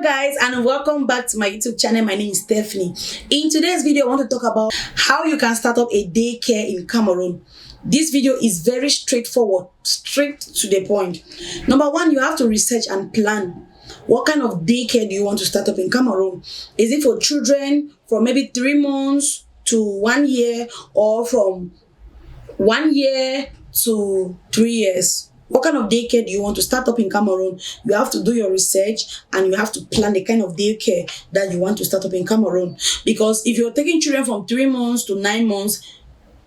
Guys, and welcome back to my YouTube channel. My name is Stephanie. In today's video, I want to talk about how you can start up a daycare in Cameroon. This video is very straightforward, straight to the point. Number one, you have to research and plan. What kind of daycare do you want to start up in Cameroon? Is it for children from maybe 3 months to 1 year, or from 1 year to 3 years? What kind of daycare do you want to start up in Cameroon? You have to do your research and you have to plan the kind of daycare that you want to start up in Cameroon. Because if you're taking children from 3 months to 9 months,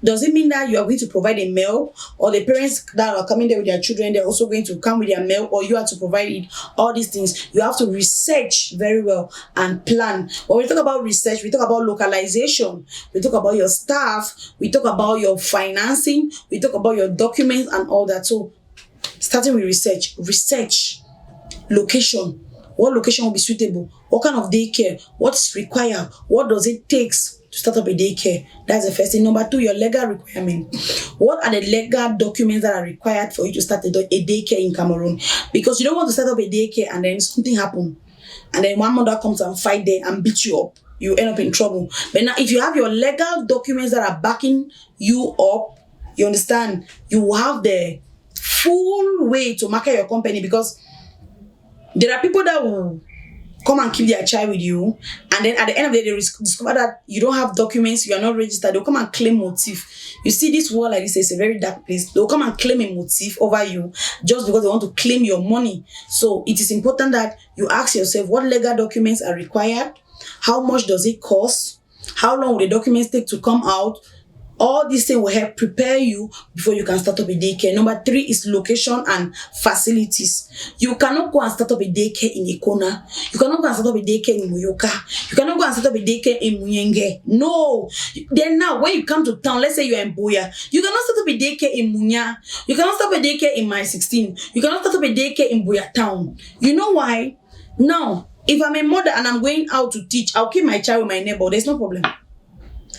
does it mean that you are going to provide a meal, or the parents that are coming there with their children, they're also going to come with their meal, or you have to provide it? All these things, you have to research very well and plan. When we talk about research, we talk about localization, we talk about your staff, we talk about your financing, we talk about your documents and all that. So starting with research, location. What location will be suitable? What kind of daycare? What's required? What does it take to start up a daycare? That's the first thing. Number two, your legal requirement. What are the legal documents that are required for you to start a daycare in Cameroon? Because you don't want to start up a daycare and then something happen, and then one mother comes and fight there and beat you up. You end up in trouble. But now, if you have your legal documents that are backing you up, you understand, you will have the full way to market your company. Because there are people that will come and keep their child with you, and then at the end of the day, they discover that you don't have documents, you are not registered. They'll come and claim motif. You see, this world like this is a very dark place. They'll come and claim a motif over you just because they want to claim your money. So it is important that you ask yourself what legal documents are required, how much does it cost, how long will the documents take to come out. All these things will help prepare you before you can start up a daycare. Number three is location and facilities. You cannot go and start up a daycare in Ikona. You cannot go and start up a daycare in Muyoka. You cannot go and start up a daycare in Muyenge. No. Then now, when you come to town, let's say you're in Boya, you cannot start up a daycare in Munya. You cannot start up a daycare in My 16. You cannot start up a daycare in Boya town. You know why? Now, if I'm a mother and I'm going out to teach, I'll keep my child with my neighbor. There's no problem.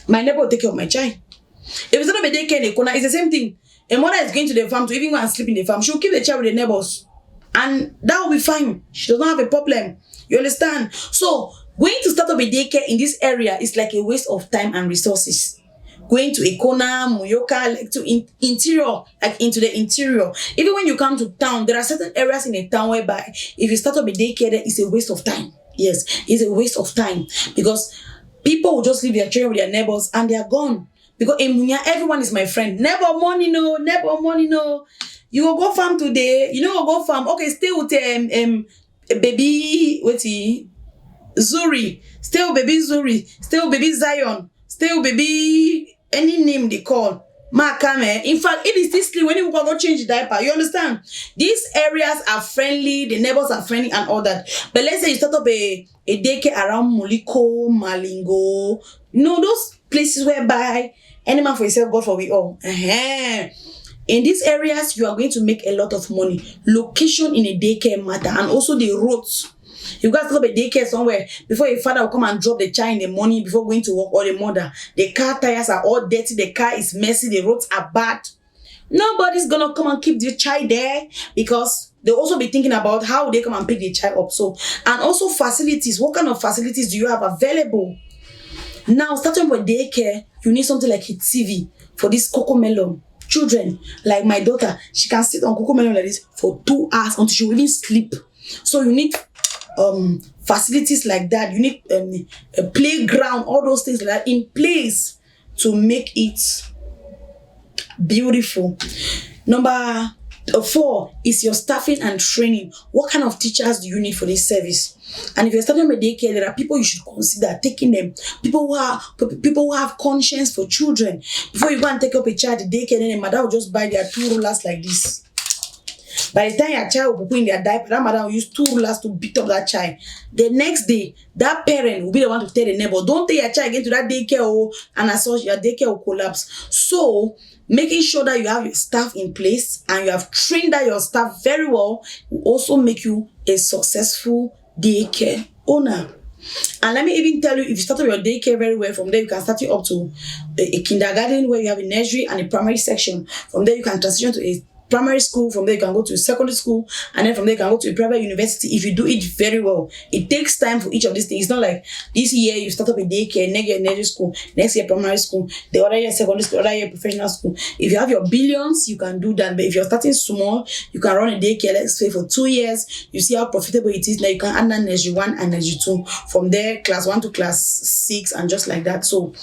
My neighbor will take care of my child. If it's not a daycare in the corner, it's the same thing. A mother is going to the farm to even go and sleep in the farm. She'll keep the child with the neighbors, and that will be fine. She does not have a problem. You understand? So going to start up a daycare in this area is like a waste of time and resources. Going to Ikona, Muyoka, like to interior, like into the interior. Even when you come to town, there are certain areas in a town whereby if you start up a daycare there, it's a waste of time. Yes, it's a waste of time, because people will just leave their children with their neighbors and they are gone. Because in Munya, everyone is my friend. Never money, no. Never money, no. You will go farm today. You know, go farm. Okay, stay with baby, Zuri. Stay with baby Zuri. Stay with baby Zion. Stay with baby, any name they call. Makame. In fact, it is this when you go change the diaper. You understand? These areas are friendly. The neighbors are friendly and all that. But let's say you start up a daycare around Moliko, Malingo. You know, those places whereby any man for himself, God for we all. In these areas, you are going to make a lot of money. Location in a daycare matter, and also the roads. You guys start up a daycare somewhere before a father will come and drop the child in the morning before going to work, or the mother. The car tires are all dirty, the car is messy, the roads are bad. Nobody's gonna come and keep the child there, because they'll also be thinking about how they come and pick the child up. So, and also facilities. What kind of facilities do you have available? Now, starting with daycare, you need something like a TV for this cocomelon. Children, like my daughter, she can sit on cocomelon like this for 2 hours until she will even sleep. So you need facilities like that. You need a playground, all those things like that in place to make it beautiful. Number 4 is your staffing and training. What kind of teachers do you need for this service? And if you're starting a daycare, there are people you should consider taking them. People who have conscience for children. Before you go and take up a child at daycare, then a mother will just buy their 2 rulers like this. By the time your child will put in their diaper, that mother will use 2 rulers to beat up that child. The next day, that parent will be the one to tell the neighbor, don't take your child again to that daycare, and as such, your daycare will collapse. So, making sure that you have your staff in place and you have trained that your staff very well will also make you a successful daycare owner. And let me even tell you, if you start up your daycare very well, from there you can start it up to a kindergarten where you have a nursery and a primary section. From there you can transition to a primary school, from there you can go to secondary school, and then from there you can go to a private university if you do it very well. It takes time for each of these things. It's not like this year you start up a daycare, next year nursery school, next year primary school, the other year secondary school, other year professional school. If you have your billions, you can do that. But if you're starting small, you can run a daycare, let's say for 2 years, you see how profitable it is. Now you can add nursery 1 and nursery 2. From there, class 1 to class 6, and just like that. So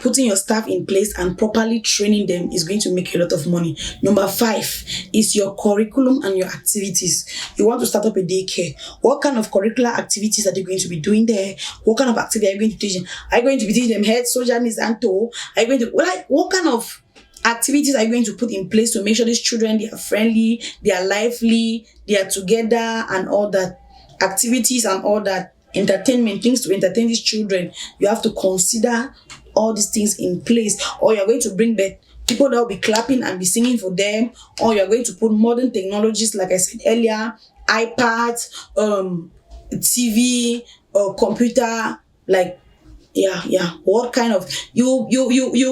putting your staff in place and properly training them is going to make a lot of money. Number 5 is your curriculum and your activities. You want to start up a daycare. What kind of curricular activities are they going to be doing there? What kind of activity are you going to teach them? Are you going to be teaching them head, soldier, knees, and toe? Are you going to, what kind of activities are you going to put in place to make sure these children, they are friendly, they are lively, they are together, and all that? Activities and all that, entertainment, things to entertain these children. You have to consider all these things in place, or you're going to bring back people that will be clapping and be singing for them, or you're going to put modern technologies, like I said earlier, iPads, TV, computer, like what kind of, you'll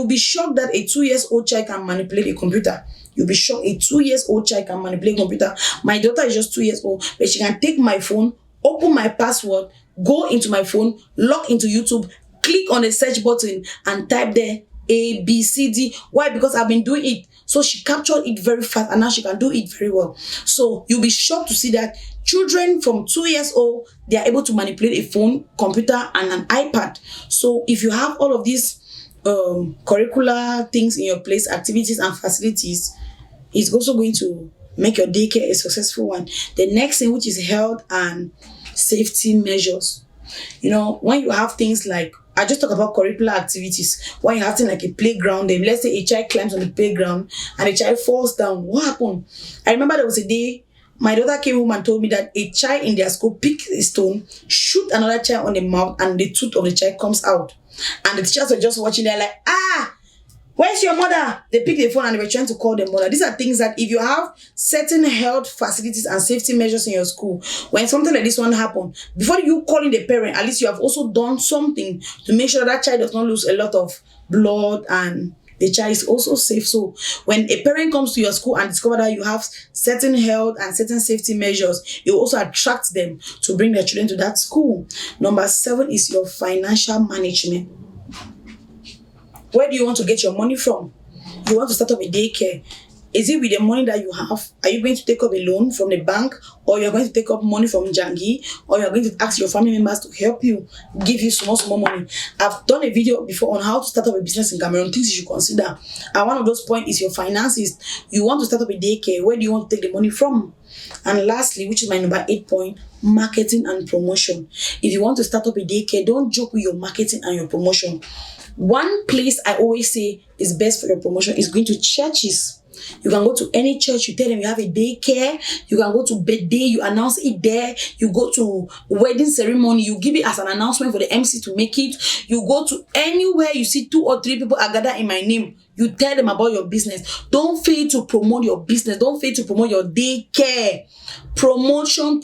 be shocked that a 2-year-old child can manipulate a computer. You'll be shocked a 2-year-old child can manipulate a computer. My daughter is just 2 years old, but she can take my phone, open my password, go into my phone, log into YouTube, click on the search button and type there A, B, C, D. Why? Because I've been doing it. So she captured it very fast, and now she can do it very well. So you'll be shocked to see that children from 2 years old, they are able to manipulate a phone, computer, and an iPad. So if you have all of these curricular things in your place, activities and facilities, it's also going to make your daycare a successful one. The next thing, which is health and safety measures. You know, when you have things like, I just talk about curricular activities. When you have things like a playground, then let's say a child climbs on the playground and a child falls down. What happened? I remember there was a day my daughter came home and told me that a child in their school picked a stone, shoot another child on the mouth, and the tooth of the child comes out. And the teachers were just watching there like, where's your mother? They picked the phone and they were trying to call the mother. These are things that if you have certain health facilities and safety measures in your school, when something like this one happen, before you calling the parent, at least you have also done something to make sure that child does not lose a lot of blood and the child is also safe. So when a parent comes to your school and discover that you have certain health and certain safety measures, it will also attract them to bring their children to that school. Number 7 is your financial management. Where do you want to get your money from? You want to start up a daycare. Is it with the money that you have? Are you going to take up a loan from the bank, or you're going to take up money from Jangi, or you're going to ask your family members to help you, give you small money? I've done a video before on how to start up a business in Cameroon, things you should consider. And one of those points is your finances. You want to start up a daycare. Where do you want to take the money from? And lastly, which is my number 8 point, marketing and promotion. If you want to start up a daycare, don't joke with your marketing and your promotion. One place I always say is best for your promotion is going to churches. You can go to any church, you tell them you have a daycare. You can go to birthday, you announce it there. You go to wedding ceremony, you give it as an announcement for the MC to make it. You go to anywhere you see 2 or 3 people are gathered in my name. You tell them about your business. Don't fail to promote your business. Don't fail to promote your daycare. Promotion.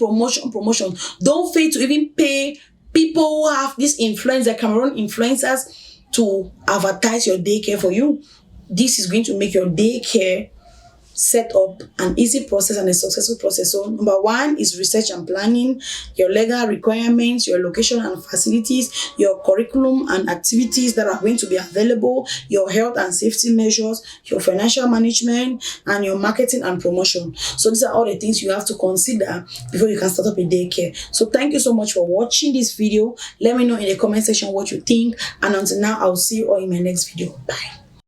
Don't fail to even pay people who have this influencer, Cameroon influencers, to advertise your daycare for you. This is going to make your daycare set up an easy process and a successful process. So number 1 is research and planning, your legal requirements, your location and facilities, your curriculum and activities that are going to be available, your health and safety measures, your financial management, and your marketing and promotion. So these are all the things you have to consider before you can start up a daycare. So thank you so much for watching this video. Let me know in the comment section what you think, and until now, I'll see you all in my next video. Bye.